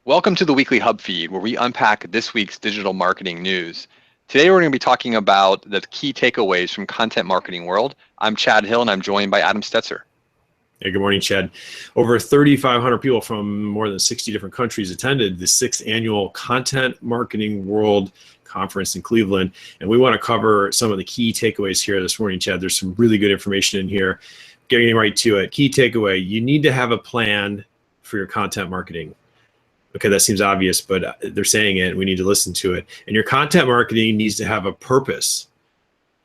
Welcome to the weekly HubFeed, where we unpack this week's digital marketing news. Today, we're going to be talking about the key takeaways from content marketing world. I'm Chad Hill, and I'm joined by Adam Stetzer. Hey, good morning, Chad. Over 3,500 people from more than 60 different countries attended the 6th annual Content Marketing World Conference in Cleveland, and we want to cover some of the key takeaways here this morning, Chad. There's some really good information in here. Getting right to it. Key takeaway: you need to have a plan for your content marketing. Okay, that seems obvious, but they're saying it, and we need to listen to it. And your content marketing needs to have a purpose.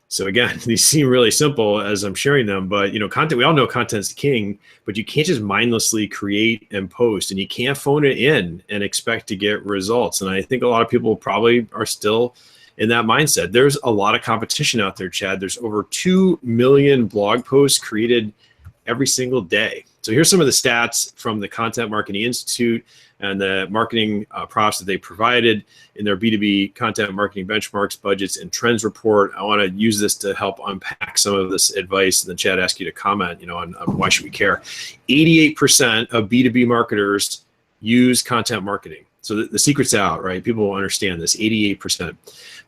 So again, these seem really simple as I'm sharing them, but content, we all know content's king, but you can't just mindlessly create and post, and you can't phone it in and expect to get results. And I think a lot of people probably are still in that mindset. There's a lot of competition out there, Chad. There's over 2 million blog posts created every single day. So here's some of the stats from the Content Marketing Institute and the marketing props that they provided in their B2B content marketing benchmarks, budgets, and trends report. I want to use this to help unpack some of this advice, and then Chad, ask you to comment, on why should we care. 88% of B2B marketers use content marketing. So the secret's out, right? People will understand this, 88%.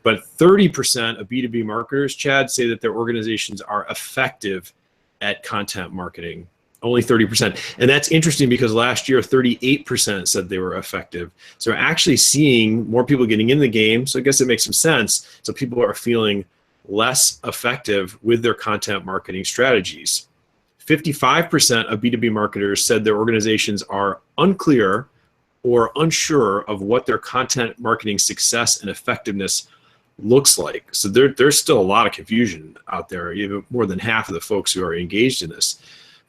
But 30% of B2B marketers, Chad, say that their organizations are effective at content marketing. Only 30%. And that's interesting because last year, 38% said they were effective. So we're actually seeing more people getting in the game. So I guess it makes some sense. So people are feeling less effective with their content marketing strategies. 55% of B2B marketers said their organizations are unclear or unsure of what their content marketing success and effectiveness looks like. So there's still a lot of confusion out there, even more than half of the folks who are engaged in this.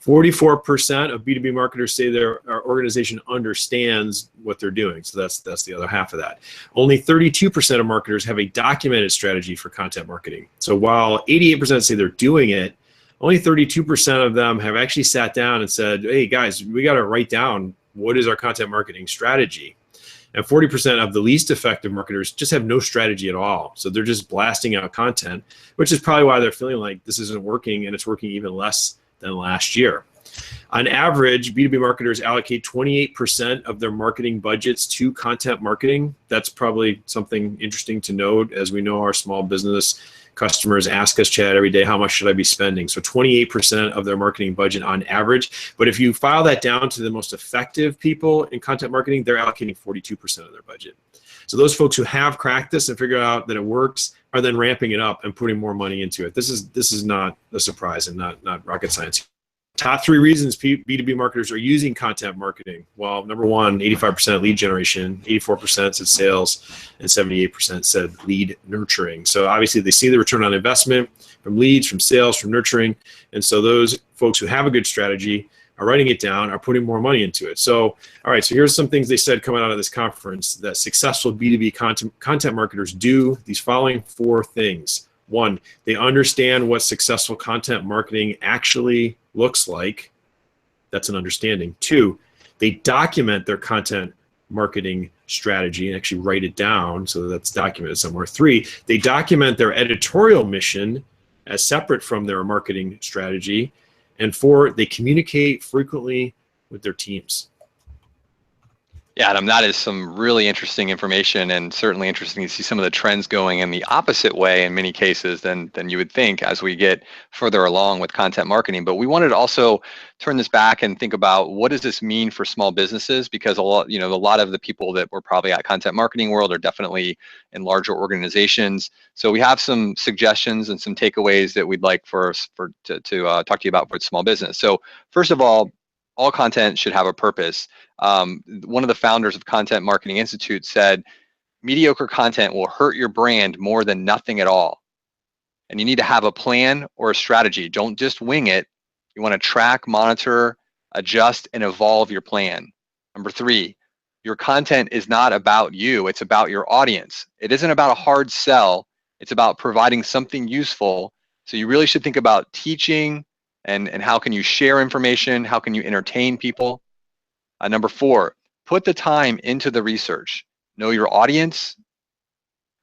44% of B2B marketers say their organization understands what they're doing. So that's the other half of that. Only 32% of marketers have a documented strategy for content marketing. So while 88% say they're doing it, only 32% of them have actually sat down and said, hey guys, we got to write down what is our content marketing strategy. And 40% of the least effective marketers just have no strategy at all. So they're just blasting out content, which is probably why they're feeling like this isn't working, and it's working even less than last year. On average, B2B marketers allocate 28% of their marketing budgets to content marketing. That's probably something interesting to note, as we know our small business customers ask us, Chad, every day, how much should I be spending? So 28% of their marketing budget on average. But if you file that down to the most effective people in content marketing, they're allocating 42% of their budget. So those folks who have cracked this and figured out that it works are then ramping it up and putting more money into it. This is not a surprise and not rocket science. Top 3 reasons B2B marketers are using content marketing. Well, number one, 85% lead generation, 84% said sales, and 78% said lead nurturing. So obviously they see the return on investment from leads, from sales, from nurturing. And so those folks who have a good strategy are writing it down, are putting more money into it. So, all right, so here's some things they said coming out of this conference that successful B2B content marketers do these following 4 things. 1, they understand what successful content marketing actually looks like. That's an understanding. 2, they document their content marketing strategy and actually write it down so that's documented somewhere. 3, they document their editorial mission as separate from their marketing strategy. And 4, they communicate frequently with their teams. Yeah, Adam, that is some really interesting information, and certainly interesting to see some of the trends going in the opposite way in many cases than you would think as we get further along with content marketing. But we wanted to also turn this back and think about what does this mean for small businesses, because a lot of the people that were probably at Content Marketing World are definitely in larger organizations. So we have some suggestions and some takeaways that we'd like to talk to you about for small business. So first of all content should have a purpose. One of the founders of Content Marketing Institute said, mediocre content will hurt your brand more than nothing at all. And you need to have a plan or a strategy. Don't just wing it. You want to track, monitor, adjust, and evolve your plan. Number 3, your content is not about you. It's about your audience. It isn't about a hard sell. It's about providing something useful. So you really should think about teaching and how can you share information? How can you entertain people? Number 4, put the time into the research. Know your audience,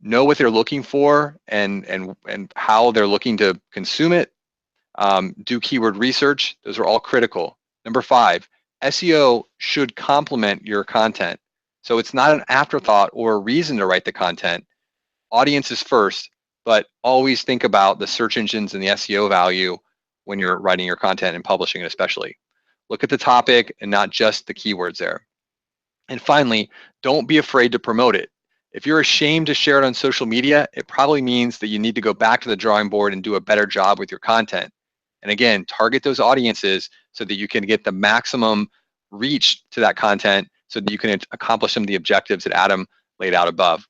know what they're looking for and how they're looking to consume it. Do keyword research. Those are all critical. Number 5, SEO should complement your content. So it's not an afterthought or a reason to write the content. Audience is first, but always think about the search engines and the SEO value when you're writing your content and publishing it especially. Look at the topic and not just the keywords there. And finally, don't be afraid to promote it. If you're ashamed to share it on social media, it probably means that you need to go back to the drawing board and do a better job with your content. And again, target those audiences so that you can get the maximum reach to that content so that you can accomplish some of the objectives that Adam laid out above.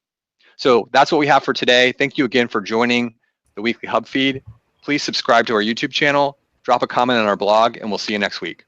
So that's what we have for today. Thank you again for joining the weekly Hub Feed. Please subscribe to our YouTube channel, drop a comment on our blog, and we'll see you next week.